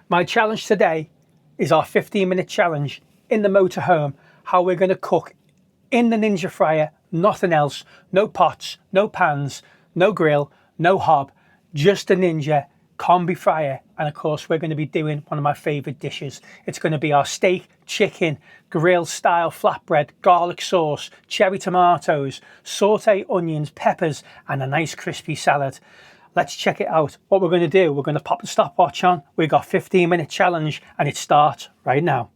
My challenge today is our 15-minute challenge in the motorhome, how we're going to cook in the Ninja Fryer, nothing else, no pots, no pans, no grill, no hob, just a Ninja Combi Fryer. And of course we're going to be doing one of my favourite dishes. It's going to be our steak, chicken, grill style flatbread, garlic sauce, cherry tomatoes, sauté onions, peppers and a nice crispy salad. Let's check it out. What we're going to do, we're going to pop the stopwatch on. We've got 15-minute challenge and it starts right now.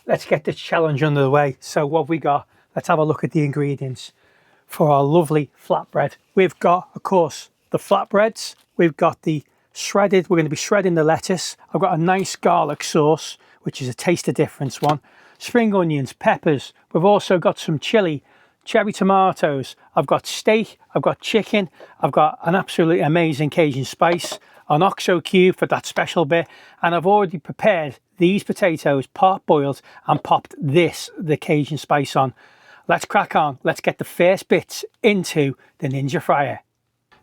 Let's get this challenge under the way. So what we got, let's have a look at the ingredients for our lovely flatbread. We've got, of course, the flatbreads. We've got the shredded, we're going to be shredding the lettuce. I've got a nice garlic sauce, which is a taste of difference one. Spring onions, peppers. We've also got some chili, cherry tomatoes. I've got steak, I've got chicken. I've got an absolutely amazing Cajun spice, an oxo cube for that special bit. And I've already prepared these potatoes, part boiled, and popped the Cajun spice on. Let's crack on. Let's get the first bits into the Ninja Fryer.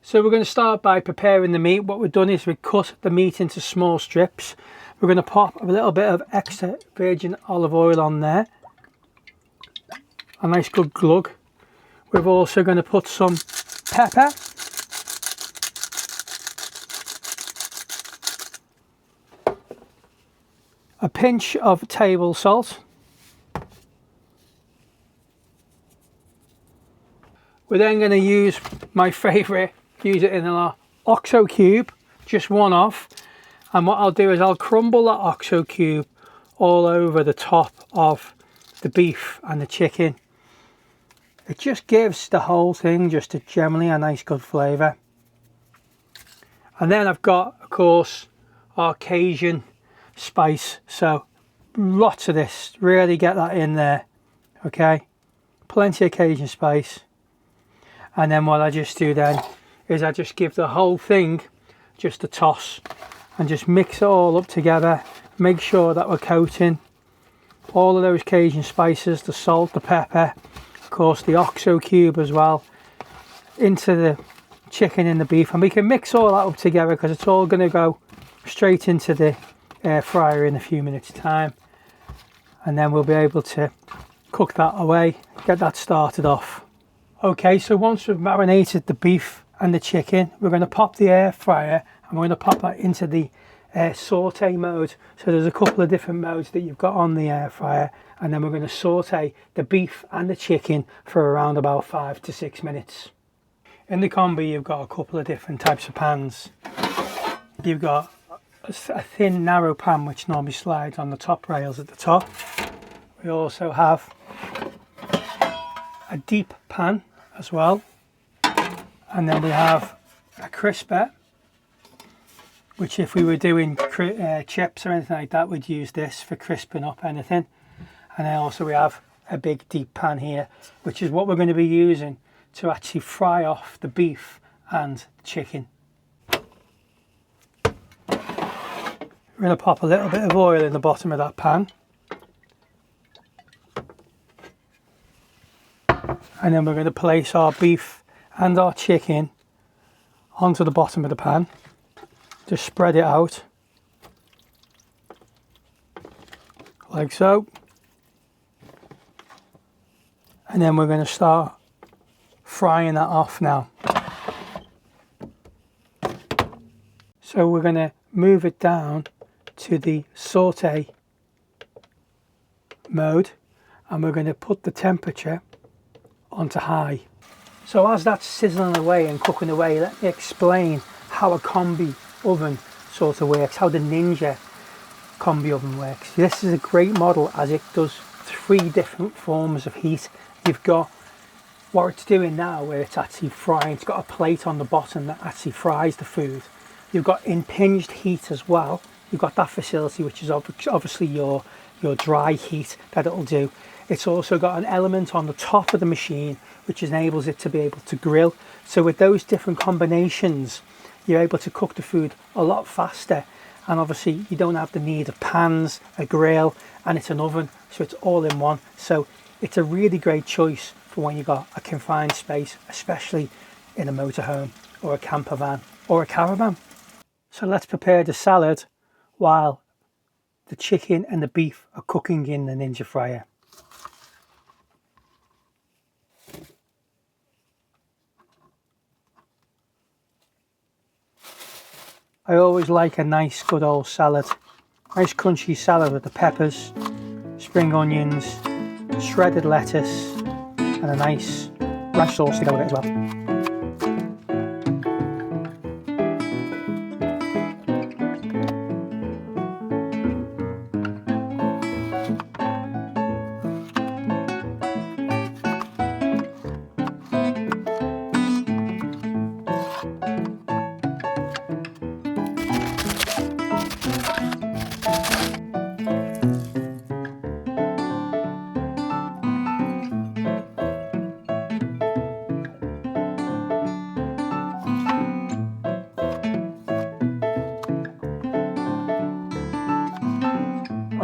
So we're going to start by preparing the meat. What we've done is we cut the meat into small strips. We're going to pop a little bit of extra virgin olive oil on there. A nice good glug. We're also going to put some pepper. A pinch of table salt. We're then going to use my favourite, use it in our oxo cube, just one off. And what I'll do is I'll crumble that oxo cube all over the top of the beef and the chicken. It just gives the whole thing just generally a nice good flavour. And then I've got, of course, our Cajun spice. So lots of this, really get that in there. Okay, plenty of Cajun spice. And then what I just do then is I just give the whole thing just a toss and just mix it all up together. Make sure that we're coating all of those Cajun spices, the salt, the pepper, of course the oxo cube as well, into the chicken and the beef. And we can mix all that up together because it's all going to go straight into the air fryer in a few minutes time. And then we'll be able to cook that away, get that started off. Okay, so once we've marinated the beef and the chicken, we're going to pop the air fryer and we're going to pop that into the saute mode. So there's a couple of different modes that you've got on the air fryer, and then we're going to saute the beef and the chicken for around about 5 to 6 minutes. In the Combi, you've got a couple of different types of pans. You've got a thin, narrow pan which normally slides on the top rails at the top. We also have a deep pan as well, and then we have a crisper, which if we were doing chips or anything like that, we'd use this for crisping up anything. And then also we have a big deep pan here, which is what we're going to be using to actually fry off the beef and the chicken. We're going to pop a little bit of oil in the bottom of that pan. And then we're going to place our beef and our chicken onto the bottom of the pan. Just spread it out like so. And then we're going to start frying that off now. So we're going to move it down to the saute mode, and we're going to put the temperature onto high. So as that's sizzling away and cooking away, let me explain how a Combi oven sort of works, how the Ninja Combi oven works. This is a great model as it does 3 different forms of heat. You've got what it's doing now where it's actually frying. It's got a plate on the bottom that actually fries the food. You've got impinged heat as well. You've got that facility which is obviously your dry heat that it'll do. It's also got an element on the top of the machine which enables it to be able to grill. So with those different combinations, you're able to cook the food a lot faster, and obviously you don't have the need of pans, a grill, and it's an oven, so it's all in one. So it's a really great choice for when you've got a confined space, especially in a motorhome or a camper van. or a caravan. So let's prepare the salad while the chicken and the beef are cooking in the Ninja Fryer. I always like a nice good old salad. Nice crunchy salad with the peppers, spring onions, shredded lettuce and a nice ranch sauce to go with it as well.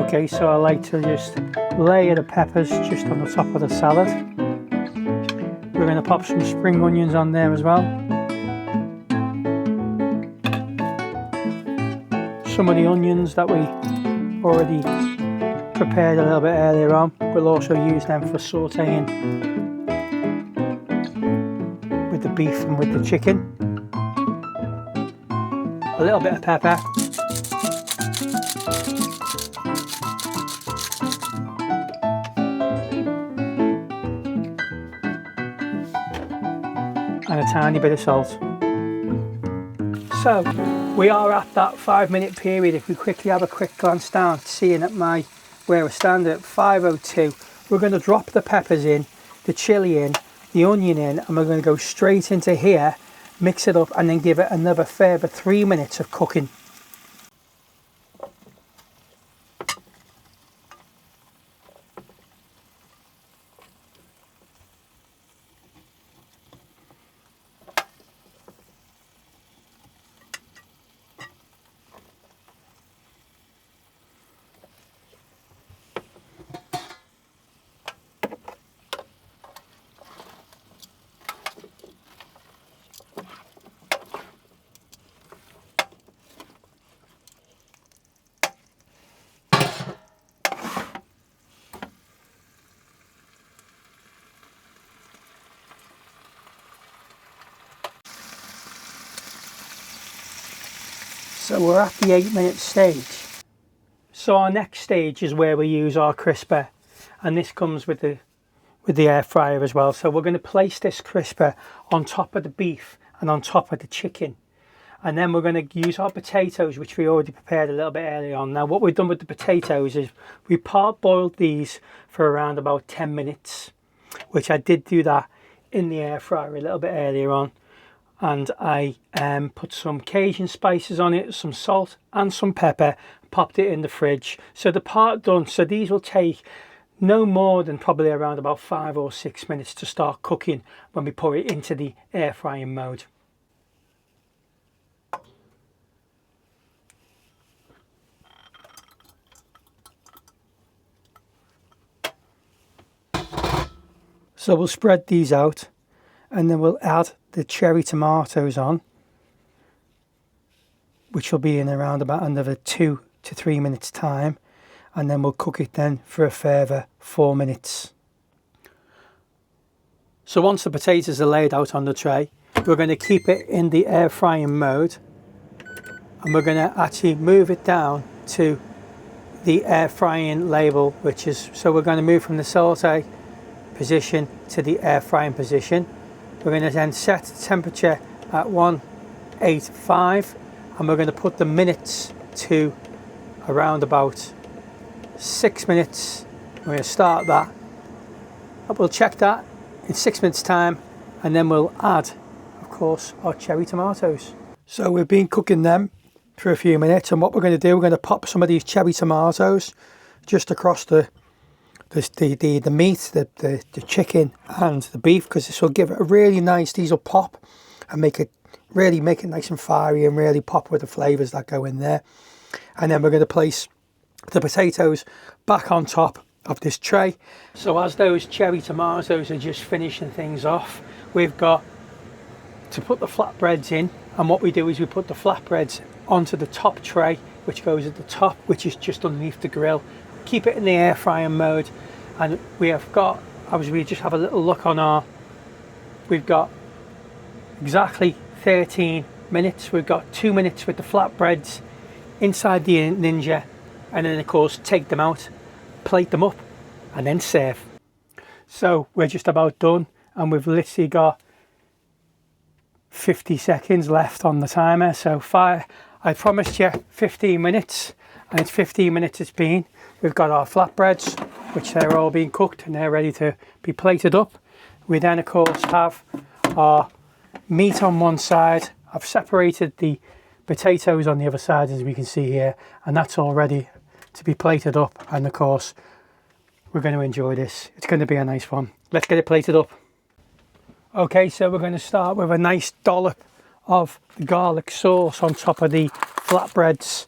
Okay, so I like to just layer the peppers just on the top of the salad. We're going to pop some spring onions on there as well. Some of the onions that we already prepared a little bit earlier on, we'll also use them for sauteing with the beef and with the chicken. A little bit of pepper. And a tiny bit of salt. So we are at that 5-minute period. If we quickly have a quick glance down, seeing at where we're standing at 5:02, we're going to drop the peppers in, the chilli in, the onion in, and we're going to go straight into here, mix it up, and then give it another further 3 minutes of cooking. So we're at the 8-minute stage. So our next stage is where we use our crisper, and this comes with the air fryer as well. So we're going to place this crisper on top of the beef and on top of the chicken, and then we're going to use our potatoes, which we already prepared a little bit earlier on. Now what we've done with the potatoes is we part-boiled these for around about 10 minutes, which I did do that in the air fryer a little bit earlier on. And I put some Cajun spices on it, some salt and some pepper, popped it in the fridge. So the part done. So these will take no more than probably around about 5 or 6 minutes to start cooking when we put it into the air frying mode. So we'll spread these out, and then we'll add the cherry tomatoes on, which will be in around about another 2 to 3 minutes time, and then we'll cook it then for a further 4 minutes. So once the potatoes are laid out on the tray, we're going to keep it in the air frying mode, and we're going to actually move it down to the air frying label, which is, so we're going to move from the saute position to the air frying position. We're going to then set the temperature at 185, and we're going to put the minutes to around about 6 minutes. We're going to start that. We'll check that in 6 minutes time, and then we'll add, of course, our cherry tomatoes. So we've been cooking them for a few minutes, and what we're going to do, we're going to pop some of these cherry tomatoes just across the meat, the chicken and the beef, because this will give it a really nice, these will pop and really make it nice and fiery and really pop with the flavours that go in there. And then we're going to place the potatoes back on top of this tray. So as those cherry tomatoes are just finishing things off, we've got to put the flatbreads in, And what we do is we put the flatbreads onto the top tray, which goes at the top, which is just underneath the grill. Keep it in the air frying mode, and we have got, as we just have a little look on our, we've got exactly 13 minutes. We've got 2 minutes with the flatbreads inside the Ninja, and then of course take them out, plate them up, and then serve. So we're just about done, and we've literally got 50 seconds left on the timer. So I promised you 15 minutes, and it's 15 minutes it's been. We've got our flatbreads, which they're all being cooked and they're ready to be plated up. We then of course have our meat on one side. I've separated the potatoes on the other side, as we can see here, and that's all ready to be plated up. And of course we're going to enjoy this. It's going to be a nice one. Let's get it plated up. Okay, so we're going to start with a nice dollop of the garlic sauce on top of the flatbreads.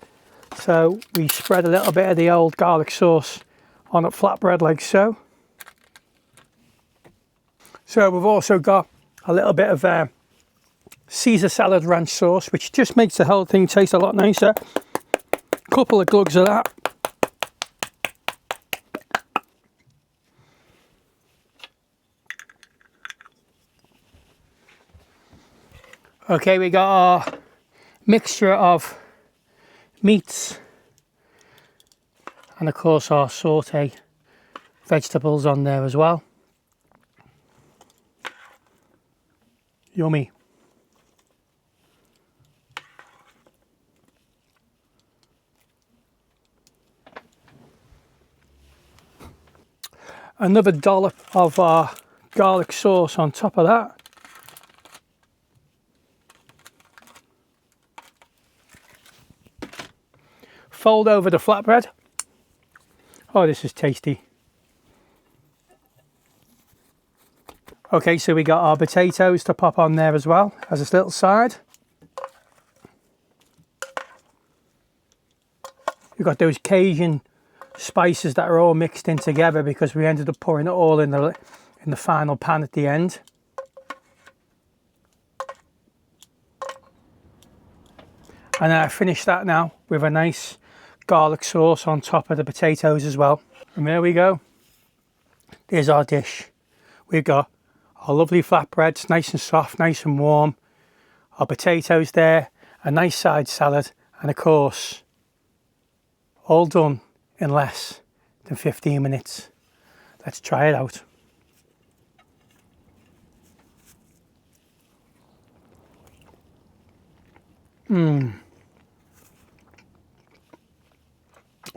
So we spread a little bit of the old garlic sauce on a flatbread like so. So we've also got a little bit of Caesar salad ranch sauce, which just makes the whole thing taste a lot nicer. Couple of glugs of that. Okay, we got our mixture of meats and of course our sauté vegetables on there as well. Yummy. Another dollop of our garlic sauce on top of that. Fold over the flatbread. Oh, this is tasty. Okay, so we got our potatoes to pop on there as well as a little side. We've got those Cajun spices that are all mixed in together because we ended up pouring it all in the final pan at the end. And then I finished that now with a nice garlic sauce on top of the potatoes as well. And there we go. There's our dish. We've got our lovely flatbreads, nice and soft, nice and warm. Our potatoes there, a nice side salad, and of course, all done in less than 15 minutes. Let's try it out.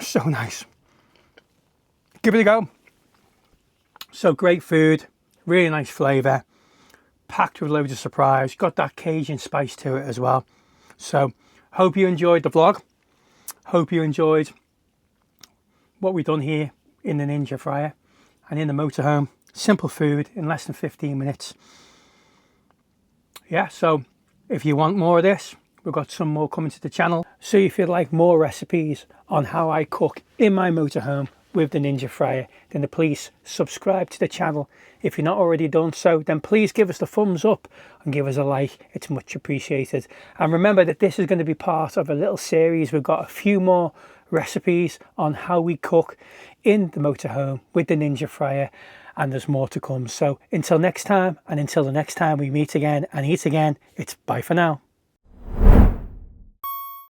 So nice. Give it a go. So great food, really nice flavour, packed with loads of surprise, got that Cajun spice to it as well. So hope you enjoyed the vlog. Hope you enjoyed what we've done here in the Ninja Fryer and in the motorhome. Simple food in less than 15 minutes. Yeah, so if you want more of this, we've got some more coming to the channel. So if you'd like more recipes on how I cook in my motorhome with the Ninja Fryer, then please subscribe to the channel. If you're not already done so, then please give us the thumbs up and give us a like. It's much appreciated. And remember that this is going to be part of a little series. We've got a few more recipes on how we cook in the motorhome with the Ninja Fryer, and there's more to come. So until next time, and until the next time we meet again and eat again, it's bye for now.